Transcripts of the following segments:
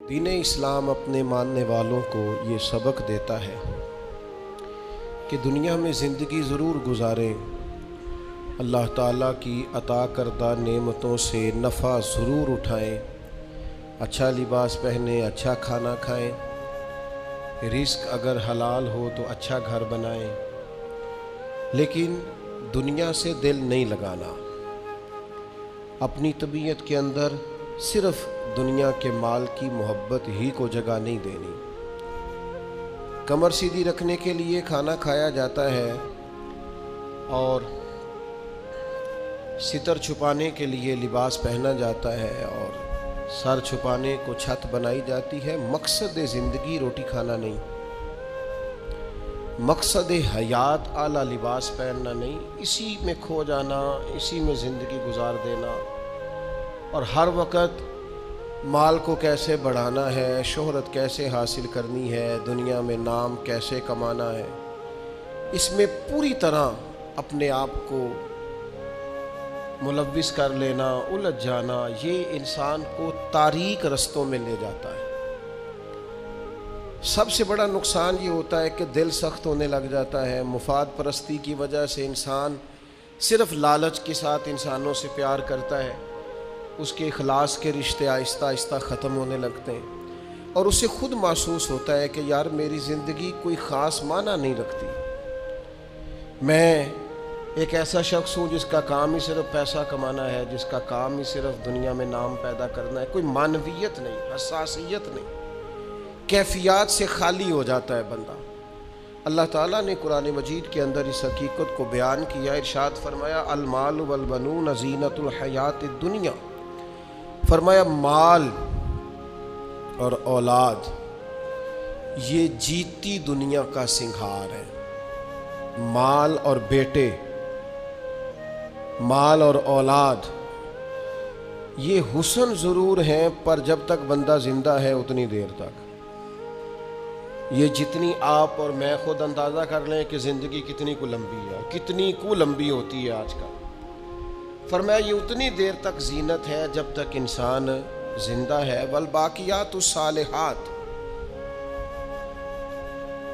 دین اسلام اپنے ماننے والوں کو یہ سبق دیتا ہے کہ دنیا میں زندگی ضرور گزاریں، اللہ تعالیٰ کی عطا کردہ نعمتوں سے نفع ضرور اٹھائیں، اچھا لباس پہنیں، اچھا کھانا کھائیں، رزق اگر حلال ہو تو اچھا گھر بنائیں، لیکن دنیا سے دل نہیں لگانا، اپنی طبیعت کے اندر صرف دنیا کے مال کی محبت ہی کو جگہ نہیں دینی۔ کمر سیدھی رکھنے کے لیے کھانا کھایا جاتا ہے اور ستر چھپانے کے لیے لباس پہنا جاتا ہے اور سر چھپانے کو چھت بنائی جاتی ہے۔ مقصد زندگی روٹی کھانا نہیں، مقصد حیات اعلیٰ لباس پہننا نہیں، اسی میں کھو جانا، اسی میں زندگی گزار دینا، اور ہر وقت مال کو کیسے بڑھانا ہے، شہرت کیسے حاصل کرنی ہے، دنیا میں نام کیسے کمانا ہے، اس میں پوری طرح اپنے آپ کو ملوث کر لینا، الجھ جانا، یہ انسان کو تاریک رستوں میں لے جاتا ہے۔ سب سے بڑا نقصان یہ ہوتا ہے کہ دل سخت ہونے لگ جاتا ہے۔ مفاد پرستی کی وجہ سے انسان صرف لالچ کے ساتھ انسانوں سے پیار کرتا ہے، اس کے اخلاص کے رشتے آہستہ آہستہ ختم ہونے لگتے ہیں، اور اسے خود محسوس ہوتا ہے کہ یار میری زندگی کوئی خاص معنی نہیں رکھتی، میں ایک ایسا شخص ہوں جس کا کام ہی صرف پیسہ کمانا ہے، جس کا کام ہی صرف دنیا میں نام پیدا کرنا ہے، کوئی معنویت نہیں، حساسیت نہیں، کیفیات سے خالی ہو جاتا ہے بندہ۔ اللہ تعالیٰ نے قرآن مجید کے اندر اس حقیقت کو بیان کیا، ارشاد فرمایا المال والبنون زینت الحیات الدنیا، فرمایا مال اور اولاد یہ جیتی دنیا کا سنگھار ہے۔ مال اور بیٹے، مال اور اولاد یہ حسن ضرور ہیں، پر جب تک بندہ زندہ ہے اتنی دیر تک۔ یہ جتنی آپ اور میں خود اندازہ کر لیں کہ زندگی کتنی کو لمبی ہے، کتنی کو لمبی ہوتی ہے آج کل، فرمایا یہ اتنی دیر تک زینت ہے جب تک انسان زندہ ہے، والباقیات الصالحات،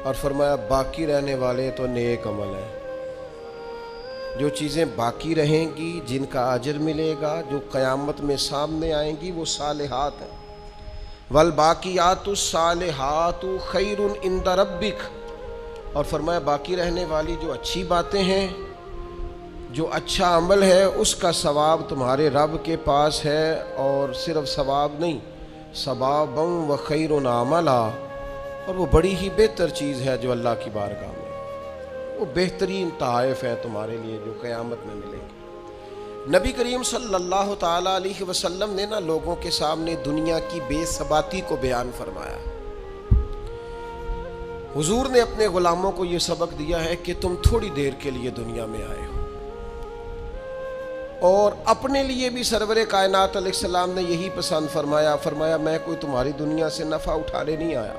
اور فرمایا باقی رہنے والے تو نیک عمل ہیں۔ جو چیزیں باقی رہیں گی، جن کا اجر ملے گا، جو قیامت میں سامنے آئیں گی، وہ صالحات ہیں۔ والباقیات الصالحات خیر عند ربک، اور فرمایا باقی رہنے والی جو اچھی باتیں ہیں، جو اچھا عمل ہے، اس کا ثواب تمہارے رب کے پاس ہے، اور صرف ثواب نہیں، ثوابا و خیر عملا، اور وہ بڑی ہی بہتر چیز ہے جو اللہ کی بارگاہ میں، وہ بہترین تحائف ہیں تمہارے لیے جو قیامت میں ملیں گے۔ نبی کریم صلی اللہ تعالیٰ علیہ وسلم نے لوگوں کے سامنے دنیا کی بے ثباتی کو بیان فرمایا۔ حضور نے اپنے غلاموں کو یہ سبق دیا ہے کہ تم تھوڑی دیر کے لیے دنیا میں آئے ہو، اور اپنے لیے بھی سرور کائنات علیہ السلام نے یہی پسند فرمایا، فرمایا میں کوئی تمہاری دنیا سے نفع اٹھانے نہیں آیا،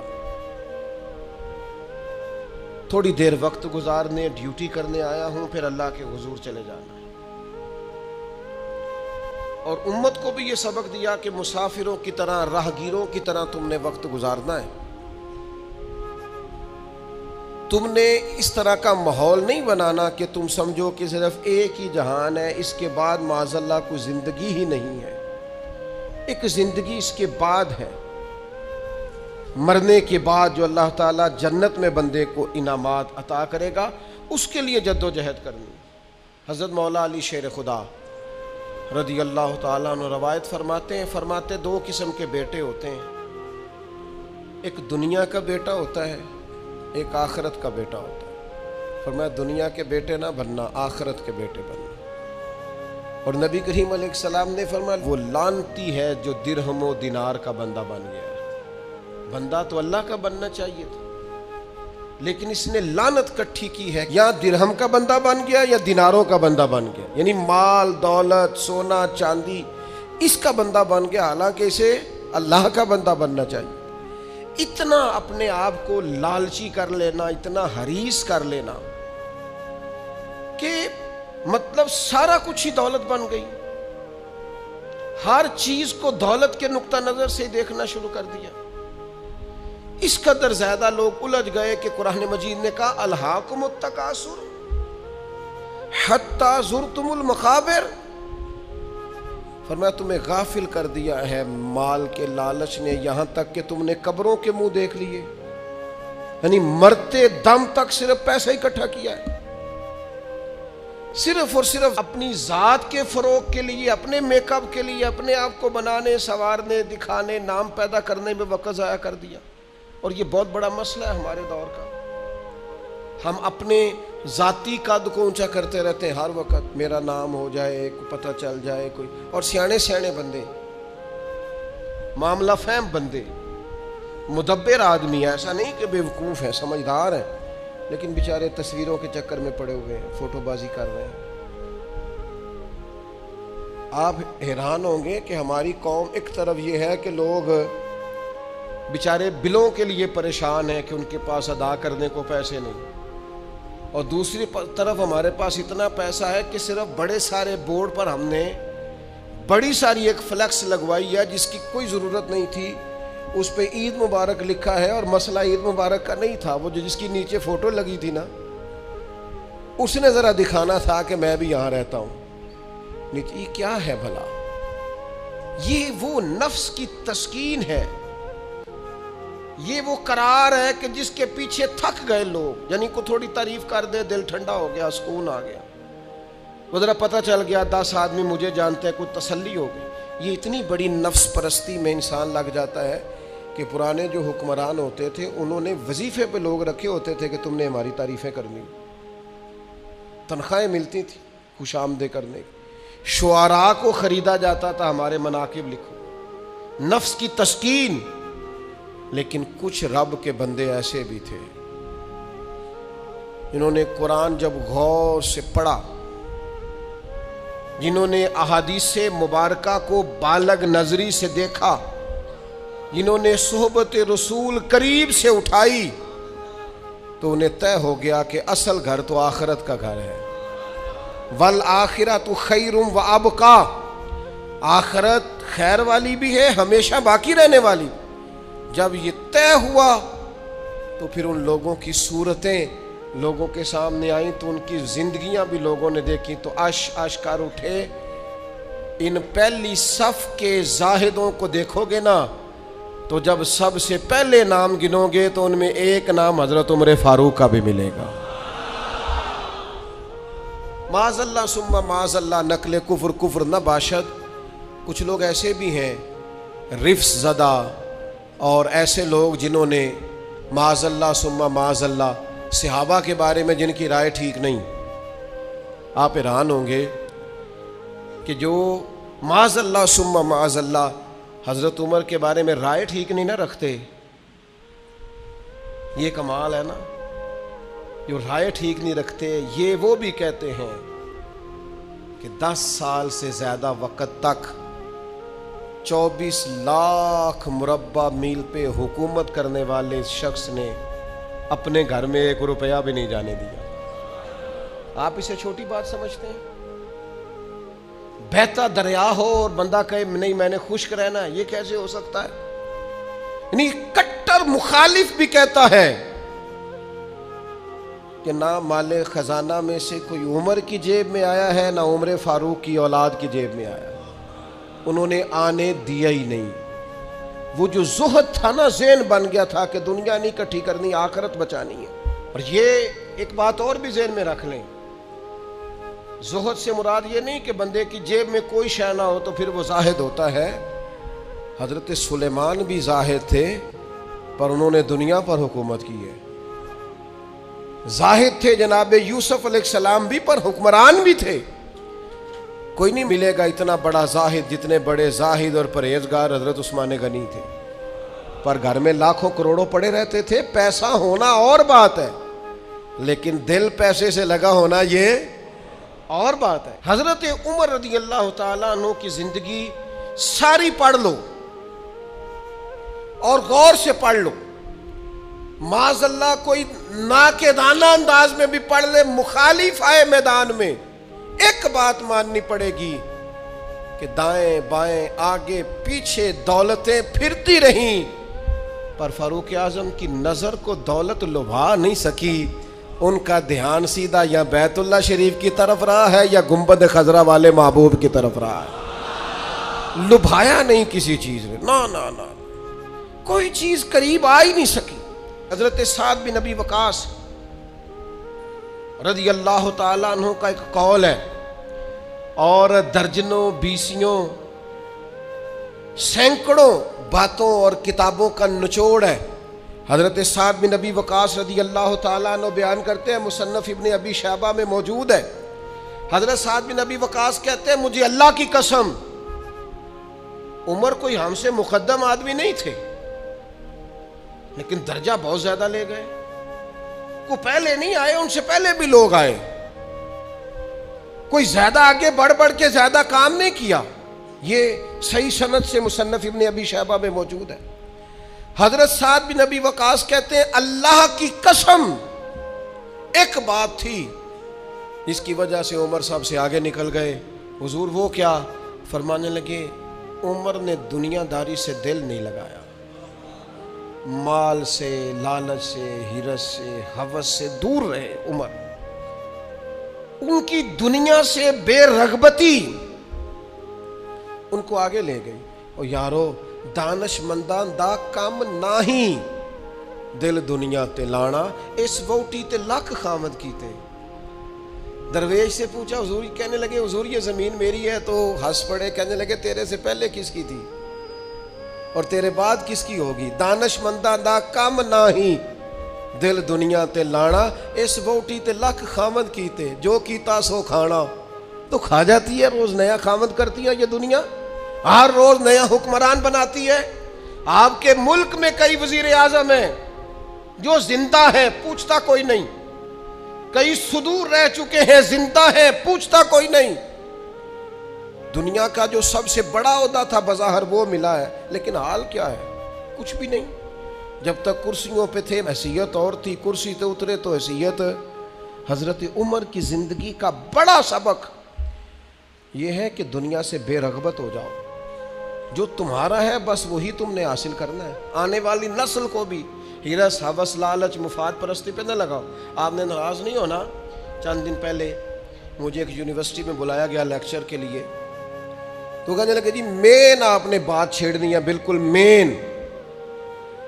تھوڑی دیر وقت گزارنے، ڈیوٹی کرنے آیا ہوں، پھر اللہ کے حضور چلے جانا ہے۔ اور امت کو بھی یہ سبق دیا کہ مسافروں کی طرح، راہگیروں کی طرح تم نے وقت گزارنا ہے، تم نے اس طرح کا ماحول نہیں بنانا کہ تم سمجھو کہ صرف ایک ہی جہان ہے، اس کے بعد معاذ اللہ کوئی زندگی ہی نہیں ہے۔ ایک زندگی اس کے بعد ہے، مرنے کے بعد جو اللہ تعالیٰ جنت میں بندے کو انعامات عطا کرے گا، اس کے لیے جد و جہد کرنی۔ حضرت مولا علی شیر خدا رضی اللہ تعالیٰ عنہ روایت فرماتے ہیں، فرماتے دو قسم کے بیٹے ہوتے ہیں، ایک دنیا کا بیٹا ہوتا ہے، ایک آخرت کا بیٹا ہوتا ہے۔ فرمایا دنیا کے بیٹے نہ بننا، آخرت کے بیٹے بننا۔ اور نبی کریم علیہ السلام نے فرمایا وہ لعنتی ہے جو درہم و دینار کا بندہ بن گیا ہے۔ بندہ تو اللہ کا بننا چاہیے تھا، لیکن اس نے لعنت کٹھی کی ہے، یا درہم کا بندہ بن گیا یا دیناروں کا بندہ بن گیا، یعنی مال دولت سونا چاندی اس کا بندہ بن گیا، حالانکہ اسے اللہ کا بندہ بننا چاہیے۔ اتنا اپنے آپ کو لالچی کر لینا، اتنا حریص کر لینا کہ مطلب سارا کچھ ہی دولت بن گئی، ہر چیز کو دولت کے نقطہ نظر سے دیکھنا شروع کر دیا۔ اس قدر زیادہ لوگ الجھ گئے کہ قرآن مجید نے کہا الہاکم التکاثر حتی زرتم المقابر، فرمایا تمہیں غافل کر دیا ہے مال کے لالچ نے یہاں تک کہ تم نے قبروں کے منہ دیکھ لیے، یعنی مرتے دم تک صرف پیسہ اکٹھا کیا ہے، صرف اور صرف اپنی ذات کے فروغ کے لیے، اپنے میک اپ کے لیے، اپنے آپ کو بنانے سنوارنے دکھانے نام پیدا کرنے میں وقت ضائع کر دیا۔ اور یہ بہت بڑا مسئلہ ہے ہمارے دور کا، ہم اپنے ذاتی قد کو اونچا کرتے رہتے ہیں ہر وقت، میرا نام ہو جائے، کوئی پتہ چل جائے کوئی، اور سیانے سیانے بندے، معاملہ فہم بندے، مدبر آدمی، ایسا نہیں کہ بے وقوف ہے، سمجھدار ہیں، لیکن بیچارے تصویروں کے چکر میں پڑے ہوئے ہیں، فوٹو بازی کر رہے ہیں۔ آپ حیران ہوں گے کہ ہماری قوم ایک طرف یہ ہے کہ لوگ بیچارے بلوں کے لیے پریشان ہیں کہ ان کے پاس ادا کرنے کو پیسے نہیں، اور دوسری طرف ہمارے پاس اتنا پیسہ ہے کہ صرف بڑے سارے بورڈ پر ہم نے بڑی ساری ایک فلیکس لگوائی ہے جس کی کوئی ضرورت نہیں تھی، اس پہ عید مبارک لکھا ہے، اور مسئلہ عید مبارک کا نہیں تھا، وہ جو جس کی نیچے فوٹو لگی تھی نا، اس نے ذرا دکھانا تھا کہ میں بھی یہاں رہتا ہوں۔ یہ کیا ہے بھلا؟ یہ وہ نفس کی تسکین ہے، یہ وہ قرار ہے کہ جس کے پیچھے تھک گئے لوگ، یعنی کو تھوڑی تعریف کر دے دل ٹھنڈا ہو گیا، سکون آ گیا، وہ ذرا پتہ چل گیا 10 آدمی مجھے جانتے ہیں، کوئی تسلی ہو گئی۔ یہ اتنی بڑی نفس پرستی میں انسان لگ جاتا ہے کہ پرانے جو حکمران ہوتے تھے انہوں نے وظیفے پہ لوگ رکھے ہوتے تھے کہ تم نے ہماری تعریفیں کرنی، تنخواہیں ملتی تھی خوش آمدید کرنے کی، شعراء کو خریدا جاتا تھا ہمارے مناقب لکھو، نفس کی تسکین۔ لیکن کچھ رب کے بندے ایسے بھی تھے جنہوں نے قرآن جب غور سے پڑھا، جنہوں نے احادیث مبارکہ کو بالغ نظری سے دیکھا، جنہوں نے صحبت رسول قریب سے اٹھائی، تو انہیں طے ہو گیا کہ اصل گھر تو آخرت کا گھر ہے، والآخرۃ خیر وابقیٰ، آخرت خیر والی بھی ہے، ہمیشہ باقی رہنے والی۔ جب یہ طے ہوا تو پھر ان لوگوں کی صورتیں لوگوں کے سامنے آئیں، تو ان کی زندگیاں بھی لوگوں نے دیکھی، تو عش کر اٹھے۔ ان پہلی صف کے زاہدوں کو دیکھو گے نا، تو جب سب سے پہلے نام گنو گے تو ان میں ایک نام حضرت عمر فاروق کا بھی ملے گا۔ معاذ اللہ ثم معاذ اللہ، نقل کفر نہ باشد۔ کچھ لوگ ایسے بھی ہیں رفس زدہ، اور ایسے لوگ جنہوں نے معاذ اللہ ثم معاذ اللہ صحابہ کے بارے میں جن کی رائے ٹھیک نہیں، آپ حیران ہوں گے کہ جو معاذ اللہ ثم معاذ اللہ حضرت عمر کے بارے میں رائے ٹھیک نہیں نہ رکھتے، یہ کمال ہے نا، جو رائے ٹھیک نہیں رکھتے، یہ وہ بھی کہتے ہیں کہ 10 سال سے زیادہ وقت تک 24 لاکھ مربع میل پہ حکومت کرنے والے شخص نے اپنے گھر میں 1 روپیہ بھی نہیں جانے دیا۔ آپ اسے چھوٹی بات سمجھتے ہیں؟ بہتا دریا ہو اور بندہ کہے نہیں میں نے خشک رہنا ہے، یہ کیسے ہو سکتا ہے؟ یعنی کٹر مخالف بھی کہتا ہے کہ نہ مال خزانہ میں سے کوئی عمر کی جیب میں آیا ہے، نہ عمر فاروق کی اولاد کی جیب میں آیا، انہوں نے آنے دیا ہی نہیں۔ وہ جو زہد تھا نا، ذہن بن گیا تھا کہ دنیا نہیں کٹھی کرنی، آخرت بچانی ہے۔ اور یہ ایک بات اور بھی ذہن میں رکھ لیں، زہد سے مراد یہ نہیں کہ بندے کی جیب میں کوئی شے نہ ہو تو پھر وہ زاہد ہوتا ہے۔ حضرت سلیمان بھی زاہد تھے، پر انہوں نے دنیا پر حکومت کی ہے۔ زاہد تھے جناب یوسف علیہ السلام بھی، پر حکمران بھی تھے۔ کوئی نہیں ملے گا اتنا بڑا زاہد جتنے بڑے زاہد اور پرہیزگار حضرت عثمان غنی تھے، پر گھر میں لاکھوں کروڑوں پڑے رہتے تھے۔ پیسہ ہونا اور بات ہے، لیکن دل پیسے سے لگا ہونا یہ اور بات ہے۔ حضرت عمر رضی اللہ تعالیٰ عنہ کی زندگی ساری پڑھ لو اور غور سے پڑھ لو، معاذ اللہ کوئی ناقدانہ انداز میں بھی پڑھ لے، مخالف آئے میدان میں، ایک بات ماننی پڑے گی کہ دائیں بائیں آگے پیچھے دولتیں پھرتی رہیں، پر فاروق اعظم کی نظر کو دولت لبھا نہیں سکی. ان کا دھیان سیدھا یا بیت اللہ شریف کی طرف رہا ہے یا گنبد خضرا والے محبوب کی طرف رہا ہے. لبھایا نہیں کسی چیز میں، نہ کوئی چیز قریب آ ہی نہیں سکی. حضرت سعد بن ابی وقاص رضی اللہ تعالیٰ عنہ کا ایک قول ہے، اور درجنوں بیسیوں سینکڑوں باتوں اور کتابوں کا نچوڑ ہے. حضرت سعد بن ابی وقاص رضی اللہ تعالیٰ عنہ بیان کرتے ہیں، مصنف ابن ابی شیبہ میں موجود ہے. حضرت سعد بن ابی وقاص کہتے ہیں مجھے اللہ کی قسم عمر کوئی ہم سے مقدم آدمی نہیں تھے، لیکن درجہ بہت زیادہ لے گئے. کو پہلے نہیں آئے، ان سے پہلے بھی لوگ آئے. کوئی زیادہ آگے بڑھ کے زیادہ کام نہیں کیا. یہ صحیح سند سے مصنف ابن ابی شیبہ میں موجود ہے. حضرت سعد بن ابی وقاص کہتے ہیں اللہ کی قسم ایک بات تھی اس کی وجہ سے عمر صاحب سے آگے نکل گئے. حضور وہ کیا؟ فرمانے لگے عمر نے دنیا داری سے دل نہیں لگایا، مال سے، لالچ سے، حرص سے، ہوس سے دور رہے. عمر ان کی دنیا سے بے رغبتی ان کو آگے لے گئی. اور یارو دانش مندان دا کام نہیں، دل دنیا تے لانا، اس ووٹی تے لکھ خامد کیتے. درویش سے پوچھا حضور، کہنے لگے حضور یہ زمین میری ہے، تو ہنس پڑے، کہنے لگے تیرے سے پہلے کس کی تھی اور تیرے بعد کس کی ہوگی؟ دانش مندان دا کام نہیں، دل دنیا تے لانا، اس ووٹی تے لکھ خامد کیتے، جو کیتا سو کھانا. تو کھا جاتی ہے، روز نیا خامد کرتی ہے یہ دنیا، ہر روز نیا حکمران بناتی ہے. آپ کے ملک میں کئی وزیر اعظم ہیں جو زندہ ہیں، پوچھتا کوئی نہیں. کئی صدور رہ چکے ہیں، زندہ ہیں، پوچھتا کوئی نہیں. دنیا کا جو سب سے بڑا عہدہ تھا بظاہر وہ ملا ہے، لیکن حال کیا ہے؟ کچھ بھی نہیں. جب تک کرسیوں پہ تھے حیثیت اور تھی، کرسی سے اترے تو حیثیت. حضرت عمر کی زندگی کا بڑا سبق یہ ہے کہ دنیا سے بے رغبت ہو جاؤ. جو تمہارا ہے بس وہی تم نے حاصل کرنا ہے. آنے والی نسل کو بھی حرص، ہوس، لالچ، مفاد پرستی پہ نہ لگاؤ. آپ نے ناراض نہیں ہونا، چند دن پہلے مجھے ایک یونیورسٹی میں بلایا گیا لیکچر کے لیے، تو کہنے لگے جی مین آپ نے بات چھیڑنی ہے، بالکل مین.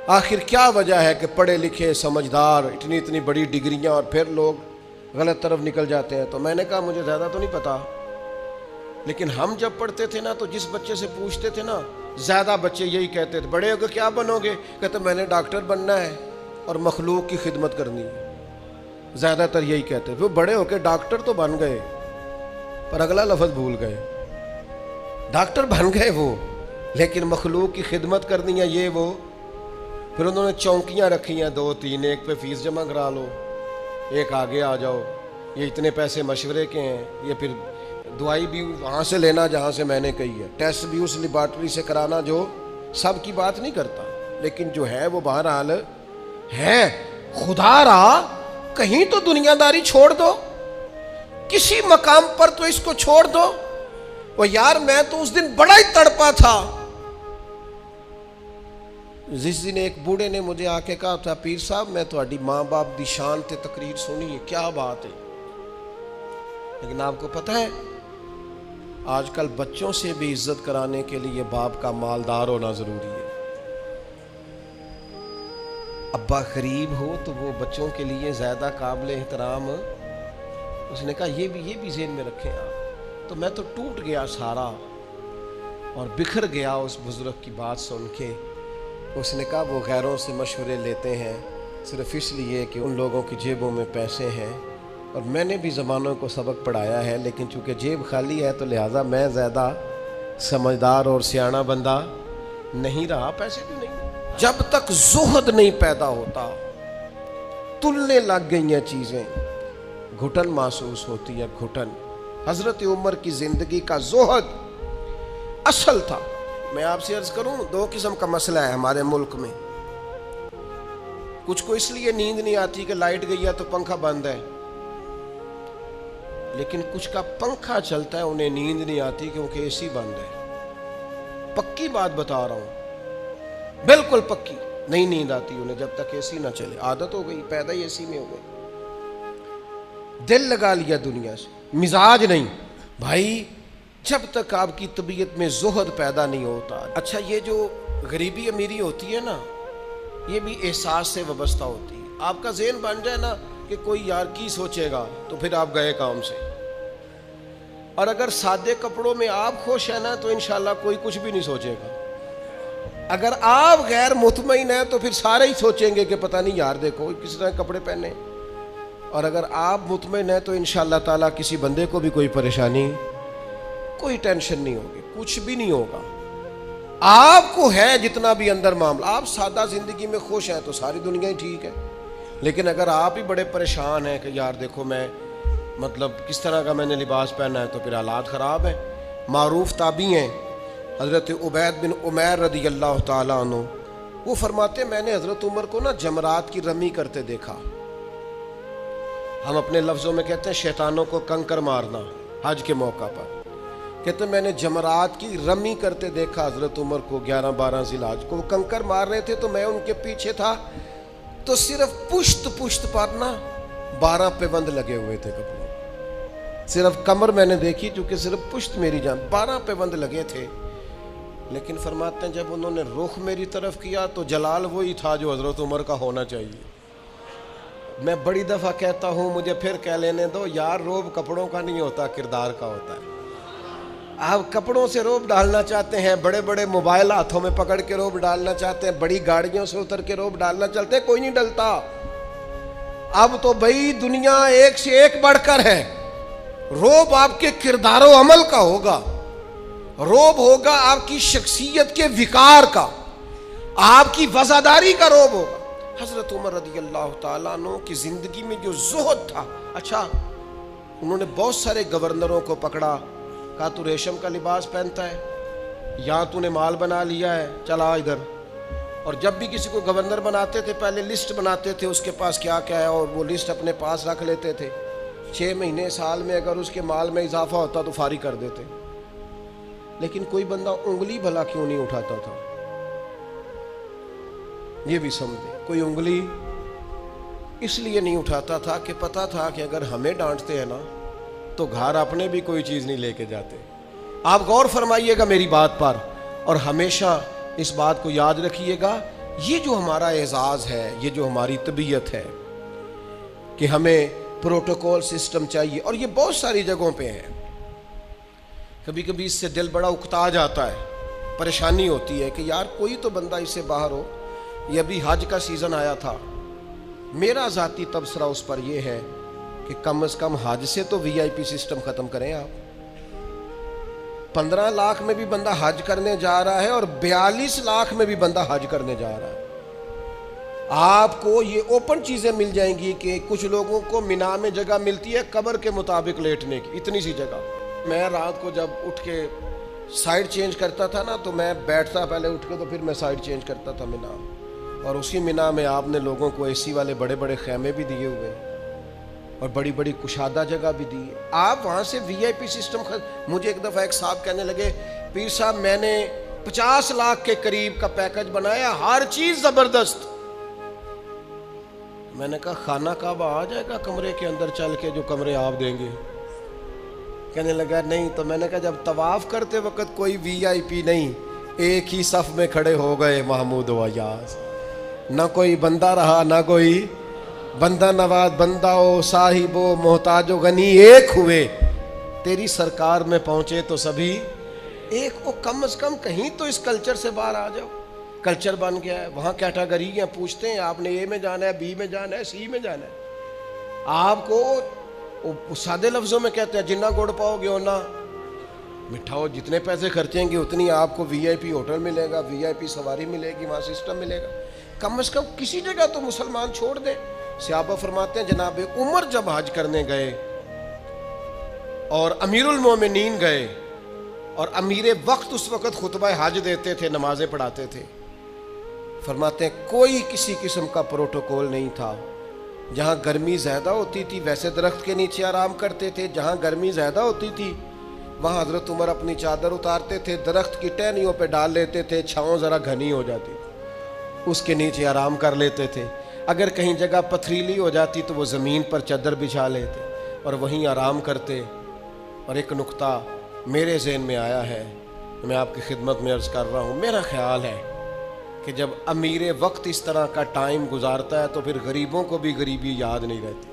آخر کیا وجہ ہے کہ پڑھے لکھے سمجھدار اتنی بڑی ڈگریاں اور پھر لوگ غلط طرف نکل جاتے ہیں؟ تو میں نے کہا مجھے زیادہ تو نہیں پتا، لیکن ہم جب پڑھتے تھے نا تو جس بچے سے پوچھتے تھے نا، زیادہ بچے یہی کہتے تھے بڑے ہو کے کیا بنو گے؟ کہتے میں نے ڈاکٹر بننا ہے اور مخلوق کی خدمت کرنی ہے. زیادہ تر یہی کہتے تھے. وہ بڑے ہو کے ڈاکٹر تو بن گئے پر اگلا لفظ بھول گئے. ڈاکٹر بن گئے وہ، لیکن مخلوق کی خدمت کرنی ہے یہ وہ. پھر انہوں نے چونکیاں رکھی ہیں 2-3، ایک پہ فیس جمع کرا لو، ایک آگے آ جاؤ، یہ اتنے پیسے مشورے کے ہیں، یہ پھر دوائی بھی وہاں سے لینا جہاں سے میں نے کہی ہے، ٹیسٹ بھی اس لیبارٹری سے کرانا جو سب کی بات نہیں کرتا، لیکن جو ہے وہ بہرحال ہے. خدا را کہیں تو دنیا داری چھوڑ دو، کسی مقام پر تو اس کو چھوڑ دو. وہ یار میں تو اس دن بڑا ہی تڑپا تھا جس دن ایک بوڑھے نے مجھے آ کے کہا تھا پیر صاحب میں تہاڈی ماں باپ دی شان تے تقریر سنی ہے، کیا بات ہے. لیکن آپ کو پتہ ہے آج کل بچوں سے بھی عزت کرانے کے لیے باپ کا مالدار ہونا ضروری ہے. ابا غریب ہو تو وہ بچوں کے لیے زیادہ قابل احترام. اس نے کہا یہ بھی ذہن میں رکھیں آپ. تو میں تو ٹوٹ گیا سارا اور بکھر گیا اس بزرگ کی بات سن کے. اس نے کہا وہ غیروں سے مشورے لیتے ہیں صرف اس لیے کہ ان لوگوں کی جیبوں میں پیسے ہیں، اور میں نے بھی زمانوں کو سبق پڑھایا ہے، لیکن چونکہ جیب خالی ہے تو لہٰذا میں زیادہ سمجھدار اور سیاںا بندہ نہیں رہا. پیسے بھی نہیں. جب تک زہد نہیں پیدا ہوتا تلنے لگ گئی ہیں چیزیں، گھٹن محسوس ہوتی ہے، گھٹن. حضرت عمر کی زندگی کا زہد اصل تھا. میں آپ سے عرض کروں 2 قسم کا مسئلہ ہے ہمارے ملک میں. کچھ کو اس لیے نیند نہیں آتی کہ لائٹ گئی ہے تو پنکھا بند ہے، لیکن کچھ کا پنکھا چلتا ہے انہیں نیند نہیں آتی کیونکہ اے سی بند ہے. پکی بات بتا رہا ہوں، بالکل پکی. نہیں نیند آتی انہیں جب تک اے سی نہ چلے. عادت ہو گئی, پیدا ہی اے سی میں ہو گئی. دل لگا لیا دنیا سے, مزاج نہیں. بھائی جب تک آپ کی طبیعت میں زہد پیدا نہیں ہوتا. اچھا یہ جو غریبی امیری ہوتی ہے نا, یہ بھی احساس سے وابستہ ہوتی ہے. آپ کا ذہن بن جائے نا کہ کوئی یار کی سوچے گا, تو پھر آپ گئے کام سے. اور اگر سادے کپڑوں میں آپ خوش ہیں نا تو انشاءاللہ کوئی کچھ بھی نہیں سوچے گا. اگر آپ غیر مطمئن ہیں تو پھر سارے ہی سوچیں گے کہ پتہ نہیں یار دیکھو کس طرح کپڑے پہنے. اور اگر آپ مطمئن ہیں تو انشاءاللہ تعالیٰ کسی بندے کو بھی کوئی پریشانی, کوئی ٹینشن نہیں ہوگی, کچھ بھی نہیں ہوگا. آپ کو ہے جتنا بھی اندر معاملہ, آپ سادہ زندگی میں خوش ہیں تو ساری دنیا ہی ٹھیک ہے. لیکن اگر آپ ہی بڑے پریشان ہیں کہ یار دیکھو میں مطلب کس طرح کا میں نے لباس پہنا ہے, تو پھر حالات خراب ہیں. معروف تابعی ہیں حضرت عبید بن عمیر رضی اللہ تعالیٰ عنہ, وہ فرماتے ہیں میں نے حضرت عمر کو نا جمرات کی رمی کرتے دیکھا. ہم اپنے لفظوں میں کہتے ہیں شیطانوں کو کنکر مارنا حج کے موقع پر. کہتے ہیں میں نے جمرات کی رمی کرتے دیکھا حضرت عمر کو 11-12 ذی الحج کو. وہ کنکر مار رہے تھے تو میں ان کے پیچھے تھا, تو صرف پشت پر نا 12 پیوند لگے ہوئے تھے کپڑوں. صرف کمر میں نے دیکھی کیونکہ صرف پشت میری جان 12 پیوند لگے تھے. لیکن فرماتے ہیں جب انہوں نے رخ میری طرف کیا تو جلال وہی تھا جو حضرت عمر کا ہونا چاہیے. میں بڑی دفعہ کہتا ہوں, مجھے پھر کہہ لینے دو یار, روب کپڑوں کا نہیں ہوتا, کردار کا ہوتا ہے. آپ کپڑوں سے روب ڈالنا چاہتے ہیں, بڑے بڑے موبائل ہاتھوں میں پکڑ کے روب ڈالنا چاہتے ہیں, بڑی گاڑیوں سے اتر کے روب ڈالنا چلتے ہیں, کوئی نہیں ڈلتا. اب تو بھائی دنیا ایک سے ایک بڑھ کر ہے. روب آپ کے کردار و عمل کا ہوگا, روب ہوگا آپ کی شخصیت کے وقار کا, آپ کی وفاداری کا روب ہوگا. حضرت عمر رضی اللہ تعالیٰ عنہ کی زندگی میں جو زہد تھا, اچھا انہوں نے بہت سارے گورنروں کو پکڑا, کہا تو ریشم کا لباس پہنتا ہے, یا تو نے مال بنا لیا ہے, چلا ادھر. اور جب بھی کسی کو گورنر بناتے تھے پہلے لسٹ بناتے تھے اس کے پاس کیا کیا ہے, اور وہ لسٹ اپنے پاس رکھ لیتے تھے. 6 مہینے سال میں اگر اس کے مال میں اضافہ ہوتا تو فارغ کر دیتے. لیکن کوئی بندہ انگلی بھلا کیوں نہیں اٹھاتا تھا, یہ بھی سمجھے. کوئی انگلی اس لیے نہیں اٹھاتا تھا کہ پتا تھا کہ اگر ہمیں ڈانٹتے ہیں نا تو گھر اپنے بھی کوئی چیز نہیں لے کے جاتے. آپ غور فرمائیے گا میری بات پر, اور ہمیشہ اس بات کو یاد رکھیے گا, یہ جو ہمارا اعزاز ہے, یہ جو ہماری طبیعت ہے کہ ہمیں پروٹوکول سسٹم چاہیے, اور یہ بہت ساری جگہوں پہ ہے. کبھی کبھی اس سے دل بڑا اکتا جاتا ہے, پریشانی ہوتی ہے کہ یار کوئی تو بندہ اس سے باہر ہو. یہ ابھی حج کا سیزن آیا تھا, میرا ذاتی تبصرہ اس پر یہ ہے کہ کم از کم حج سے تو وی آئی پی سسٹم ختم کریں. آپ 15 لاکھ میں بھی بندہ حج کرنے جا رہا ہے اور 42 لاکھ میں بھی بندہ حج کرنے جا رہا ہے. آپ کو یہ اوپن چیزیں مل جائیں گی کہ کچھ لوگوں کو مینا میں جگہ ملتی ہے قبر کے مطابق لیٹنے کی, اتنی سی جگہ. میں رات کو جب اٹھ کے سائڈ چینج کرتا تھا نا تو میں بیٹھتا پہلے اٹھ کے, تو پھر میں سائڈ چینج کرتا تھا مینا. اور اسی مینا میں آپ نے لوگوں کو اے سی والے بڑے بڑے خیمے بھی دیے ہوئے اور بڑی بڑی کشادہ جگہ بھی دی ہے. آپ وہاں سے وی آئی پی سسٹم مجھے ایک دفعہ ایک صاحب کہنے لگے, پیر صاحب میں نے 50 لاکھ کے قریب کا پیکج بنایا, ہر چیز زبردست. میں نے کہا خانہ کعبہ آ جائے گا کمرے کے اندر چل کے جو کمرے آپ دیں گے؟ کہنے لگا نہیں. تو میں نے کہا جب طواف کرتے وقت کوئی وی آئی پی نہیں, ایک ہی صف میں کھڑے ہو گئے محمود و ایاز, نہ کوئی بندہ رہا نہ کوئی بندہ نواز, بندہ و صاحب و محتاج و غنی ایک ہوئے, تیری سرکار میں پہنچے تو سبھی ایک. او کم از کم کہیں تو اس کلچر سے باہر آ جاؤ. کلچر بن گیا ہے, وہاں کیٹاگری ہیں, پوچھتے ہیں آپ نے اے میں جانا ہے, بی میں جانا ہے, سی میں جانا ہے. آپ کو سادے لفظوں میں کہتے ہیں جنہ گڑ پاؤ گے ہونا میٹھا ہو, جتنے پیسے خرچیں گے اتنی آپ کو وی آئی پی ہوٹل ملے گا, وی آئی پی سواری ملے گی, وہاں سسٹم ملے گا. کم از کم کسی جگہ تو مسلمان چھوڑ دیں. صحابہ فرماتے ہیں جناب عمر جب حج کرنے گئے اور امیر المومنین گئے, اور امیر وقت اس وقت خطبہ حج دیتے تھے, نمازیں پڑھاتے تھے, فرماتے ہیں کوئی کسی قسم کا پروٹوکول نہیں تھا. جہاں گرمی زیادہ ہوتی تھی ویسے درخت کے نیچے آرام کرتے تھے, جہاں گرمی زیادہ ہوتی تھی وہاں حضرت عمر اپنی چادر اتارتے تھے, درخت کی ٹہنیوں پہ ڈال لیتے تھے, چھاؤں ذرا گھنی ہو جاتی تھی. اس کے نیچے آرام کر لیتے تھے. اگر کہیں جگہ پتھریلی ہو جاتی تو وہ زمین پر چادر بچھا لیتے اور وہیں آرام کرتے. اور ایک نقطہ میرے ذہن میں آیا ہے، میں آپ کی خدمت میں عرض کر رہا ہوں. میرا خیال ہے کہ جب امیر وقت اس طرح کا ٹائم گزارتا ہے تو پھر غریبوں کو بھی غریبی یاد نہیں رہتی،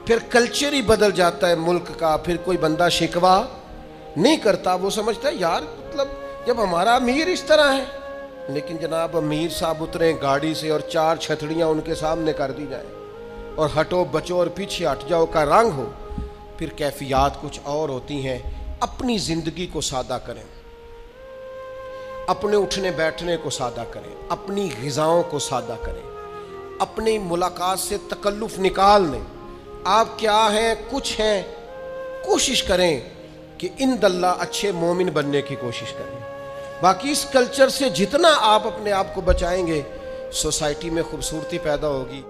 پھر کلچر ہی بدل جاتا ہے ملک کا. پھر کوئی بندہ شکوہ نہیں کرتا، وہ سمجھتا ہے یار مطلب جب ہمارا امیر اس طرح ہے. لیکن جناب امیر صاحب اتریں گاڑی سے اور 4 چھتریاں ان کے سامنے کر دی جائیں اور ہٹو بچو اور پیچھے ہٹ جاؤ کا رنگ ہو، پھر کیفیات کچھ اور ہوتی ہیں. اپنی زندگی کو سادہ کریں، اپنے اٹھنے بیٹھنے کو سادہ کریں، اپنی غذاؤں کو سادہ کریں، اپنی ملاقات سے تکلف نکال لیں. آپ کیا ہیں، کچھ ہیں، کوشش کریں کہ اند اللہ اچھے مومن بننے کی کوشش کریں. باقی اس کلچر سے جتنا آپ اپنے آپ کو بچائیں گے، سوسائٹی میں خوبصورتی پیدا ہوگی.